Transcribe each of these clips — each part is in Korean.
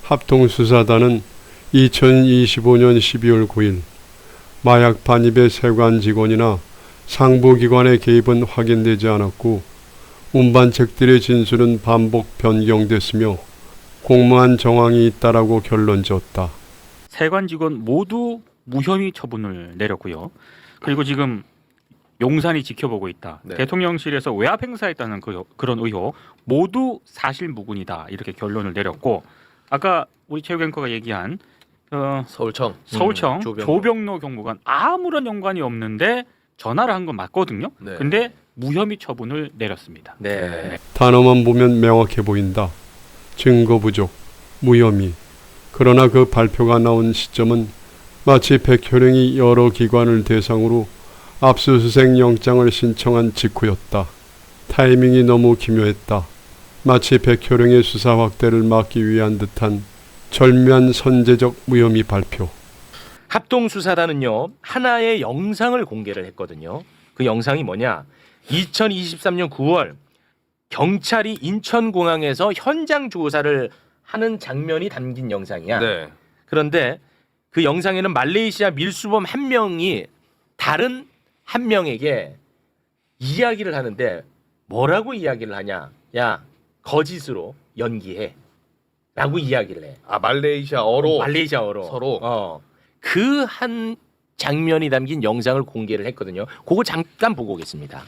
합동수사단은 2025년 12월 9일 마약 반입의 세관 직원이나 상부기관의 개입은 확인되지 않았고 운반책들의 진술은 반복 변경됐으며 공무원 정황이 있다라고 결론 지었다. 세관 직원 모두 무혐의 처분을 내렸고요. 그리고 지금 용산이 지켜보고 있다. 네. 대통령실에서 외압 행사했다는 그런 의혹 모두 사실무근이다. 이렇게 결론을 내렸고 아까 우리 최욱 앵커가 얘기한 서울청 조병로 경무관 아무런 연관이 없는데 전화를 한 건 맞거든요. 네. 근데 무혐의 처분을 내렸습니다. 네. 단어만 보면 명확해 보인다. 증거 부족, 무혐의. 그러나 그 발표가 나온 시점은 마치 백효령이 여러 기관을 대상으로 압수수색 영장을 신청한 직후였다. 타이밍이 너무 기묘했다. 마치 백효령의 수사 확대를 막기 위한 듯한 절묘한 선제적 무혐의 발표. 합동수사단은요 하나의 영상을 공개를 했거든요. 그 영상이 뭐냐? 2023년 9월 경찰이 인천공항에서 현장 조사를 하는 장면이 담긴 영상이야. 네. 그런데 그 영상에는 말레이시아 밀수범 한 명이 다른 한 명에게 이야기를 하는데 뭐라고 이야기를 하냐? 야, 거짓으로 연기해. 라고 이야기를 해. 아 말레이시아어로 말레이시아어로. 서로. 그 한 장면이 담긴 영상을 공개를 했거든요. 그거 잠깐 보고 오겠습니다.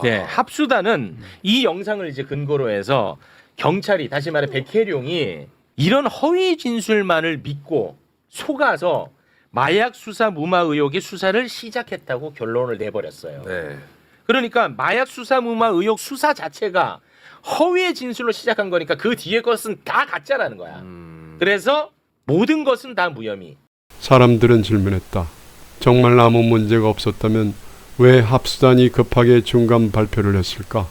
네, 합수단은 이 영상을 이제 근거로 해서 경찰이 다시 말해 백혜룡이 이런 허위 진술만을 믿고 속아서 마약 수사 무마 의혹의 수사를 시작했다고 결론을 내버렸어요. 네. 그러니까 마약 수사 무마 의혹 수사 자체가 허위의 진술로 시작한 거니까 그 뒤에 것은 다 가짜라는 거야. 그래서 모든 것은 다 무혐의. 사람들은 질문했다. 정말 아무 문제가 없었다면 왜 합수단이 급하게 중간 발표를 했을까?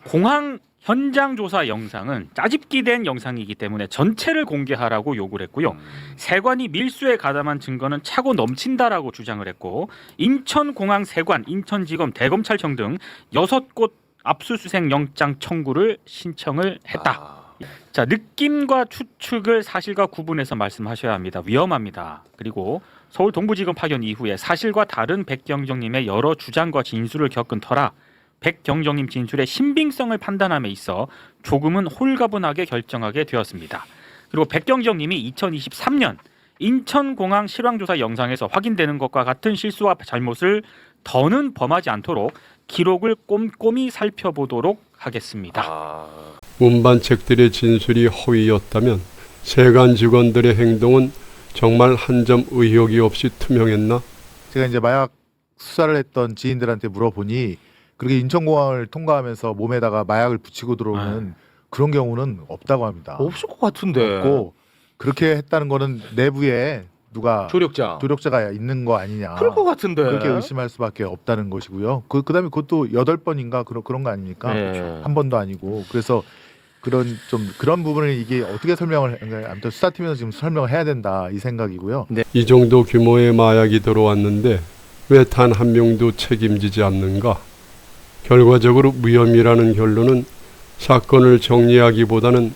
공항 현장 조사 영상은 짜집기된 영상이기 때문에 전체를 공개하라고 요구를 했고요. 세관이 밀수에 가담한 증거는 차고 넘친다라고 주장을 했고 인천공항 세관, 인천지검, 대검찰청 등 6곳 압수수색 영장 청구를 신청을 했다. 자, 느낌과 추측을 사실과 구분해서 말씀하셔야 합니다. 위험합니다. 그리고 서울 동부지검 파견 이후에 사실과 다른 백경정님의 여러 주장과 진술을 겪은 터라 백경정님 진술의 신빙성을 판단함에 있어 조금은 홀가분하게 결정하게 되었습니다. 그리고 백경정님이 2023년 인천공항 실황조사 영상에서 확인되는 것과 같은 실수와 잘못을 더는 범하지 않도록 기록을 꼼꼼히 살펴보도록 하겠습니다. 운반책들의 진술이 허위였다면 세관 직원들의 행동은 정말 한 점 의혹이 없이 투명했나? 제가 이제 마약 수사를 했던 지인들한테 물어보니 그렇게 인천공항을 통과하면서 몸에다가 마약을 붙이고 들어오는 그런 경우는 없다고 합니다. 없을 것 같은데. 없고 그렇게 했다는 거는 내부에 누가 조력자가 있는 거 아니냐. 그럴 것 같은데. 그렇게 의심할 수밖에 없다는 것이고요. 그다음에 그것도 8번인가 그런 거 아닙니까? 네. 한 번도 아니고. 그래서 그런 부분을 이게 어떻게 설명을 아무튼 수사팀에서 지금 설명을 해야 된다 이 생각이고요. 네. 이 정도 규모의 마약이 들어왔는데 왜 단 한 명도 책임지지 않는가? 결과적으로 무혐의라는 결론은 사건을 정리하기보다는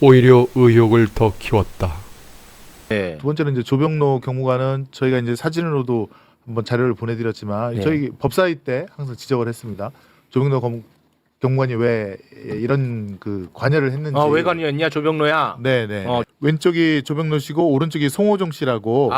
오히려 의혹을 더 키웠다. 네. 두 번째는 이제 조병로 경무관은 저희가 이제 사진으로도 한번 자료를 보내드렸지만 네. 저희 법사위 때 항상 지적을 했습니다. 조병로 경무관이 왜 이런 그 관여를 했는지. 왜 관여했냐 조병로야. 네네. 왼쪽이 조병로 씨고 오른쪽이 송호종 씨라고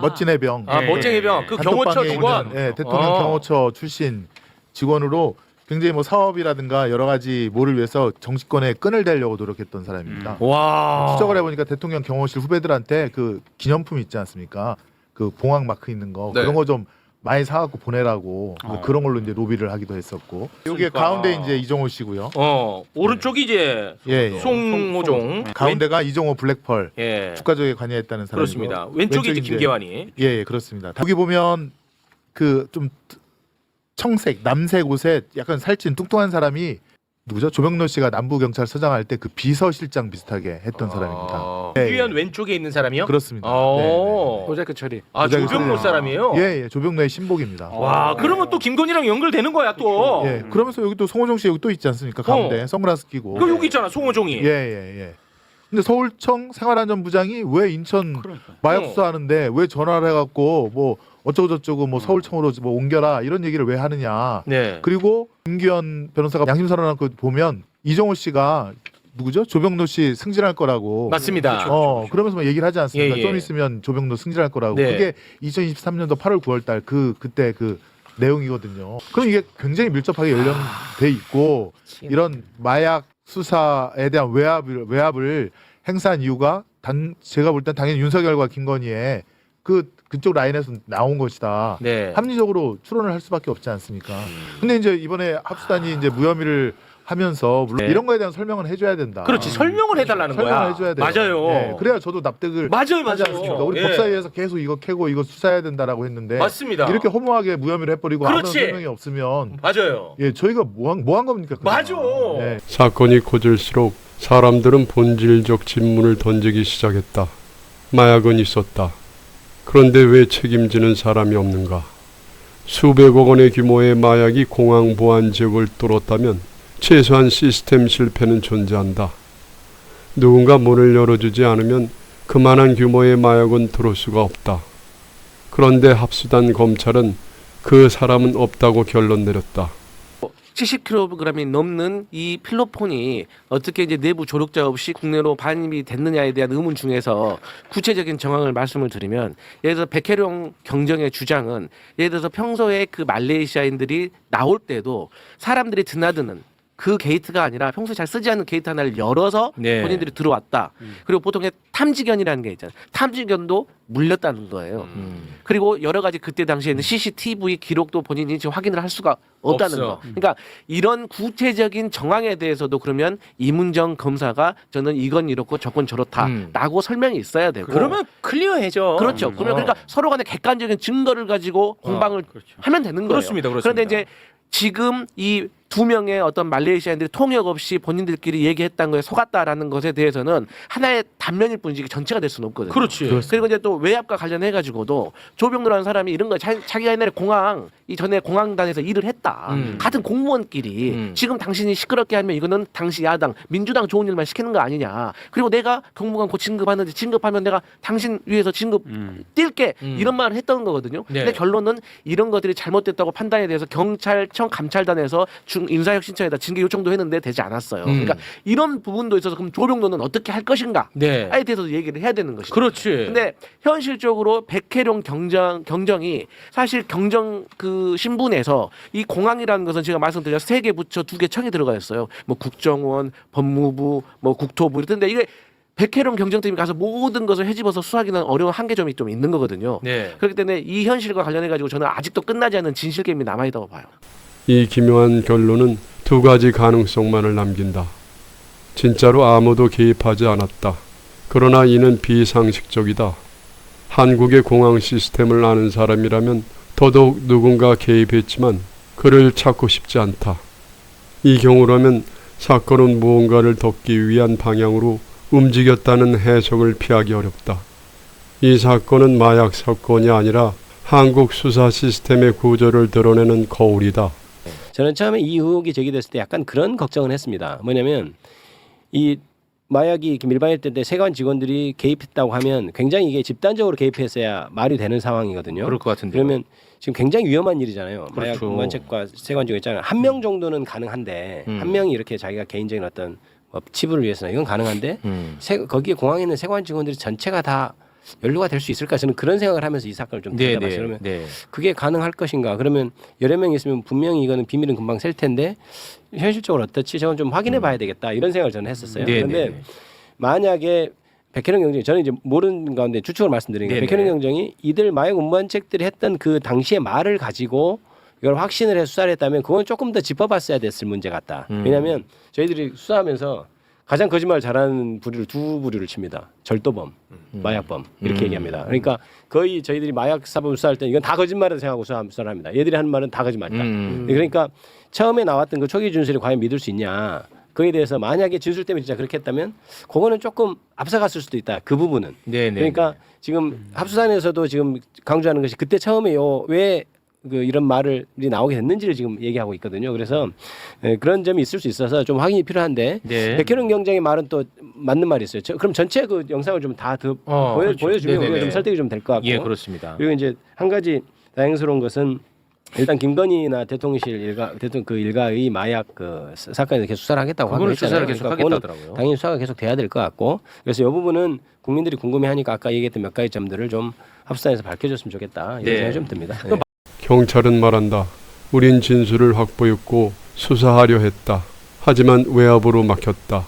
멋진 해병. 멋쟁이 해병. 그 경호처 직원. 네, 대통령 경호처 출신 직원으로 굉장히 뭐 사업이라든가 여러 가지 뭐를 위해서 정치권에 끈을 대려고 노력했던 사람입니다. 와. 추적을 해보니까 대통령 경호실 후배들한테 그 기념품 있지 않습니까? 그 봉황 마크 있는 거 네. 그런 거 좀 많이 사갖고 보내라고 뭐 그런 걸로 이제 로비를 하기도 했었고. 여기 가운데 이제 이종호 씨고요. 오른쪽이 이제 예. 송호종. 가운데가 이종호 블랙펄 예. 주가조에 관여했다는 사람이고. 그렇습니다. 왼쪽이 이제 김계환이. 예, 그렇습니다. 여기 보면 그 좀 청색, 남색 옷에 약간 살찐 뚱뚱한 사람이 누구죠? 조병노 씨가 남부 경찰서장 할 때 그 비서실장 비슷하게 했던 사람입니다. 네, 유현 왼쪽에 있는 사람이요? 그렇습니다. 모자이크 처리. 아 모자이크 조병노 처리. 사람이에요? 예, 조병노의 신복입니다. 와 그러면 또 김건희랑 연결되는 거야 또. 예, 그러면서 여기 또 송호정 씨 여기 또 있지 않습니까? 가운데 선글라스 끼고. 그 여기 있잖아 송호정이. 예. 근데 서울청 생활안전부장이 왜 인천 마약 수사하는데 왜 전화를 해갖고 뭐 어쩌고 저쩌고 뭐 서울청으로 뭐 옮겨라 이런 얘기를 왜 하느냐. 네. 그리고 김기현 변호사가 양심선언한 거 보면 이정호 씨가 누구죠? 조병노 씨 승진할 거라고. 맞습니다. 그러면서 막 얘기를 하지 않습니까? 예. 좀 있으면 조병노 승진할 거라고. 네. 그게 2023년도 8월 9월 달 그때 그 내용이거든요. 그럼 이게 굉장히 밀접하게 연결돼 있고 이런 마약 수사에 대한 외압을 행사한 이유가 제가 볼 땐 당연히 윤석열과 김건희의 그쪽 라인에서 나온 것이다. 네. 합리적으로 추론을 할 수밖에 없지 않습니까? 근데 이제 이번에 합수단이 이제 무혐의를 하면서 물론 네. 이런 거에 대한 설명은 해줘야 된다. 그렇지 설명을 해달라는 설명을 거야. 해줘야 돼요. 맞아요. 예, 그래야 저도 납득을 맞아요. 하지 않습니까? 우리 예. 법사위에서 계속 이거 캐고 이거 수사해야 된다라고 했는데 맞습니다. 이렇게 허무하게 무혐의를 해버리고 아무런 그렇지. 설명이 없으면 맞아요. 예 저희가 뭐 한 겁니까? 그냥. 맞아. 예. 사건이 커질수록 사람들은 본질적 질문을 던지기 시작했다. 마약은 있었다. 그런데 왜 책임지는 사람이 없는가? 수백억 원의 규모의 마약이 공항 보안 지역을 뚫었다면 최소한 시스템 실패는 존재한다. 누군가 문을 열어주지 않으면 그만한 규모의 마약은 들어올 수가 없다. 그런데 합수단 검찰은 그 사람은 없다고 결론 내렸다. 70kg이 넘는 이 필로폰이 어떻게 이제 내부 조력자 없이 국내로 반입이 됐느냐에 대한 의문 중에서 구체적인 정황을 말씀을 드리면 예를 들어서 백혜룡 경정의 주장은 예를 들어서 평소에 그 말레이시아인들이 나올 때도 사람들이 드나드는 그 게이트가 아니라 평소에 잘 쓰지 않는 게이트 하나를 열어서 네. 본인들이 들어왔다. 그리고 보통의 탐지견이라는 게 있잖아요. 탐지견도 물렸다는 거예요. 그리고 여러 가지 그때 당시에는 CCTV 기록도 본인이 지금 확인을 할 수가 없다는 없어. 거. 그러니까 이런 구체적인 정황에 대해서도 그러면 이문정 검사가 저는 이건 이렇고 저건 저렇다라고 설명이 있어야 되고. 그러면 클리어해져. 그렇죠. 그러면 그러니까 서로 간에 객관적인 증거를 가지고 공방을 하면 되는 거예요. 그렇습니다. 그런데 이제 지금 이 두 명의 어떤 말레이시아인들이 통역 없이 본인들끼리 얘기했다는 거에 속았다라는 것에 대해서는 하나의 단면일 뿐이지 이게 전체가 될 수는 없거든요. 그렇지. 그리고 이제 또 외압과 관련해 가지고도 조병노라는 사람이 이런 거 자기가 옛날에 공항 이전에 공항단에서 일을 했다. 같은 공무원끼리 지금 당신이 시끄럽게 하면 이거는 당시 야당 민주당 좋은 일만 시키는 거 아니냐. 그리고 내가 경무관 곧 진급하는데 진급하면 내가 당신 위해서 진급 뛸게 이런 말을 했던 거거든요. 네. 근데 결론은 이런 것들이 잘못됐다고 판단에 대해서 경찰청 감찰단에서 인사혁신처에다 징계 요청도 했는데 되지 않았어요. 그러니까 이런 부분도 있어서 그럼 조병노는 어떻게 할 것인가에 네. 대해서도 얘기를 해야 되는 것이죠. 그렇지. 근데 현실적으로 백혜룡 경정이 사실 경정 그 신분에서 이 공항이라는 것은 제가 말씀드려 3개 부처 2개 청이 들어가 있어요. 뭐 국정원, 법무부, 뭐 국토부 이런데 이게 백혜룡 경정팀이 가서 모든 것을 헤집어서 수사하기는 어려운 한계점이 좀 있는 거거든요. 네. 그렇기 때문에 이 현실과 관련해 가지고 저는 아직도 끝나지 않은 진실 게임이 남아 있다고 봐요. 이 기묘한 결론은 2가지 가능성만을 남긴다. 진짜로 아무도 개입하지 않았다. 그러나 이는 비상식적이다. 한국의 공항 시스템을 아는 사람이라면 더더욱 누군가 개입했지만 그를 찾고 싶지 않다. 이 경우라면 사건은 무언가를 덮기 위한 방향으로 움직였다는 해석을 피하기 어렵다. 이 사건은 마약 사건이 아니라 한국 수사 시스템의 구조를 드러내는 거울이다. 저는 처음에 이 의혹이 제기됐을 때 약간 그런 걱정을 했습니다. 뭐냐면 이 마약이 이렇게 밀반일 때 세관 직원들이 개입했다고 하면 굉장히 이게 집단적으로 개입했어야 말이 되는 상황이거든요. 그럴 것 같은데. 그러면 지금 굉장히 위험한 일이잖아요. 마약 그렇죠. 공관책과 세관 중에 있잖아요. 한 명 정도는 가능한데 한 명이 이렇게 자기가 개인적인 어떤 뭐 치부를 위해서 이건 가능한데 거기에 공항에 있는 세관 직원들이 전체가 다 연루가 될 수 있을까 저는 그런 생각을 하면서 이 사건을 좀 들여다봤어요. 그러면 그게 가능할 것인가? 그러면 여러 명 있으면 분명히 이거는 비밀은 금방 셀 텐데 현실적으로 어떻지? 저건 좀 확인해 봐야 되겠다 이런 생각을 저는 했었어요. 그런데 만약에 백혜룡 경정이 저는 이제 모르는 가운데 추측을 말씀드리는 게 백혜룡 경정이 이들 마약 운반책들이 했던 그 당시의 말을 가지고 이걸 확신을 해서 수사를 했다면 그건 조금 더 짚어봤어야 됐을 문제 같다. 왜냐하면 저희들이 수사하면서 가장 거짓말 잘하는 부류를 두 부류를 칩니다. 절도범, 마약범 이렇게 얘기합니다. 그러니까 거의 저희들이 마약 사범 수사할 때 이건 다 거짓말이라고 생각하고 수사를 합니다. 얘들이 하는 말은 다 거짓말이다. 그러니까 처음에 나왔던 그 초기 진술이 과연 믿을 수 있냐? 그에 대해서 만약에 진술 때문에 진짜 그렇게 했다면 그거는 조금 앞서갔을 수도 있다. 그 부분은. 네네. 그러니까 지금 합수단에서도 지금 강조하는 것이 그때 처음에 왜 이런 말이 나오게 됐는지를 지금 얘기하고 있거든요. 그래서 그런 점이 있을 수 있어서 좀 확인이 필요한데 네. 백혜룡 경장의 말은 또 맞는 말이 있어요. 그럼 전체 그 영상을 좀 다 보여주면 우리가 좀 설득이 좀 될 것 같고. 예, 그렇습니다. 그리고 이제 한 가지 다행스러운 것은 일단 김건희나 대통령실 일가의 마약 그 사건에 계속 수사를 하겠다고 하고 그거는 있잖아요. 수사를 계속 그러니까 그거는 하겠다더라고요. 당연히 수사가 계속 돼야 될 것 같고 그래서 이 부분은 국민들이 궁금해하니까 아까 얘기했던 몇 가지 점들을 좀 합수단에서 밝혀줬으면 좋겠다 이런 네. 생각이 좀 듭니다. 네. 경찰은 말한다. 우린 진술을 확보했고 수사하려 했다. 하지만 외압으로 막혔다.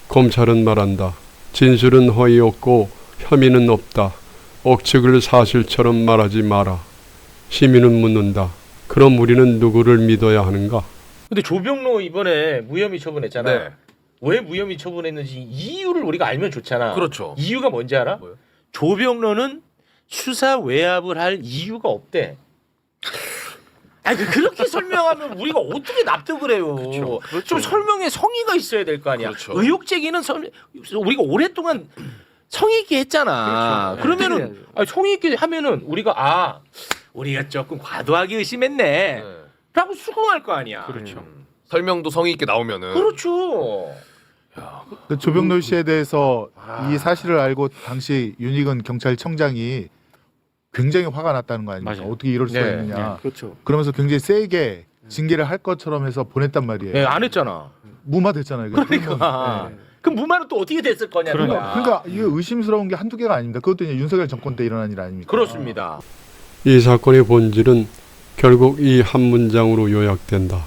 검찰은 말한다. 진술은 허위였고 혐의는 없다. 억측을 사실처럼 말하지 마라. 시민은 묻는다. 그럼 우리는 누구를 믿어야 하는가? 근데 조병로 이번에 무혐의 처분했잖아. 네. 왜 무혐의 처분했는지 이유를 우리가 알면 좋잖아. 그렇죠. 이유가 뭔지 알아? 뭐요? 조병로는 수사 외압을 할 이유가 없대. 아니 그렇게 설명하면 우리가 어떻게 납득을 해요? 좀 설명에 성의가 있어야 될 거 아니야. 그렇죠. 의혹 제기는 우리가 오랫동안 성의 있게 했잖아. 그러면은 아니, 성의 있게 하면은 우리가 우리가 조금 과도하게 의심했네. 라고 수긍할 거 아니야. 그렇죠. 설명도 성의 있게 나오면은 그렇죠. 그 조병로 씨에 대해서 이 사실을 알고 당시 윤희근 경찰청장이 굉장히 화가 났다는 거 아닙니까? 맞아요. 어떻게 이럴 수가 네. 있느냐. 그렇죠. 그러면서 굉장히 세게 징계를 할 것처럼 해서 보냈단 말이에요. 네, 안 했잖아. 무마됐잖아요. 그게. 그러니까. 그럼 무마는 또 어떻게 됐을 거냐. 그러니까 이게 의심스러운 게 한두 개가 아닙니다. 그것도 이제 윤석열 정권 때 일어난 일 아닙니까? 그렇습니다. 이 사건의 본질은 결국 이 한 문장으로 요약된다.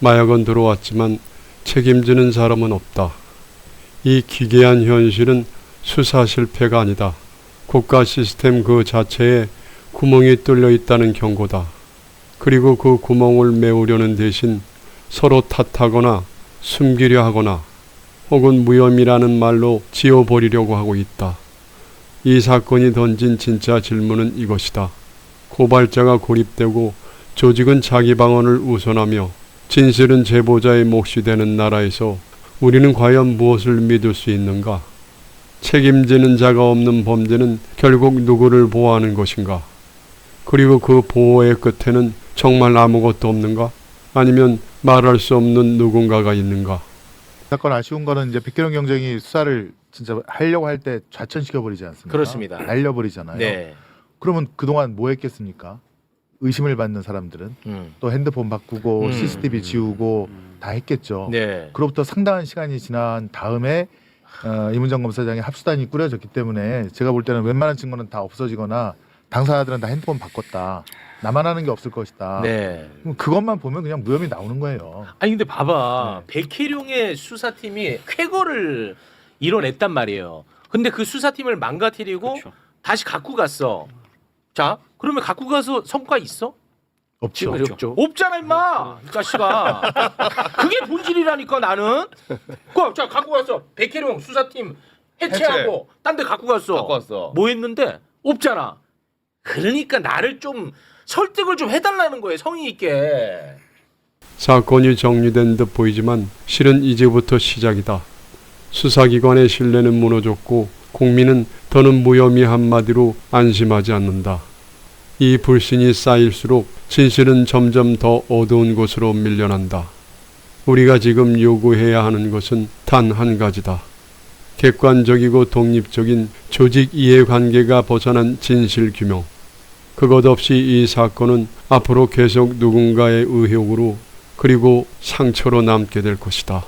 마약은 들어왔지만 책임지는 사람은 없다. 이 기괴한 현실은 수사 실패가 아니다. 국가 시스템 그 자체에 구멍이 뚫려 있다는 경고다. 그리고 그 구멍을 메우려는 대신 서로 탓하거나 숨기려 하거나 혹은 무혐의라는 말로 지워버리려고 하고 있다. 이 사건이 던진 진짜 질문은 이것이다. 고발자가 고립되고 조직은 자기 방어를 우선하며 진실은 제보자의 몫이 되는 나라에서 우리는 과연 무엇을 믿을 수 있는가? 책임지는 자가 없는 범죄는 결국 누구를 보호하는 것인가? 그리고 그 보호의 끝에는 정말 아무것도 없는가? 아니면 말할 수 없는 누군가가 있는가? 사건 아쉬운 거는 이제 백혜룡 경정이 수사를 진짜 하려고 할 때 좌천시켜 버리지 않습니까? 그렇습니다. 날려버리잖아요. 네. 그러면 그동안 뭐 했겠습니까? 의심을 받는 사람들은 또 핸드폰 바꾸고 CCTV 지우고 다 했겠죠. 네. 그로부터 상당한 시간이 지난 다음에 이문정 검사장의 합수단이 꾸려졌기 때문에 제가 볼 때는 웬만한 증거는 다 없어지거나 당사자들은 다 핸드폰 바꿨다. 나만 하는 게 없을 것이다. 네. 그럼 그것만 보면 그냥 무혐의 나오는 거예요. 아니 근데 봐봐. 백혜룡의 수사팀이 쾌거를 이뤄냈단 말이에요. 근데 그 수사팀을 망가뜨리고 그렇죠. 다시 갖고 갔어. 자, 그러면 갖고 가서 성과 있어? 없죠. 없죠. 없잖아 임마. 이 자식아. 그게 본질이라니까 나는. 자 갖고 갔어. 백혜룡 수사팀 해체하고 딴 데 갖고 갔어. 갖고 왔어. 뭐 했는데 없잖아. 그러니까 나를 좀 설득을 좀 해달라는 거예요. 성의 있게. 사건이 정리된 듯 보이지만 실은 이제부터 시작이다. 수사기관의 신뢰는 무너졌고 국민은 더는 무혐의 한마디로 안심하지 않는다. 이 불신이 쌓일수록 진실은 점점 더 어두운 곳으로 밀려난다. 우리가 지금 요구해야 하는 것은 단 한 가지다. 객관적이고 독립적인 조직 이해관계가 벗어난 진실 규명. 그것 없이 이 사건은 앞으로 계속 누군가의 의혹으로 그리고 상처로 남게 될 것이다.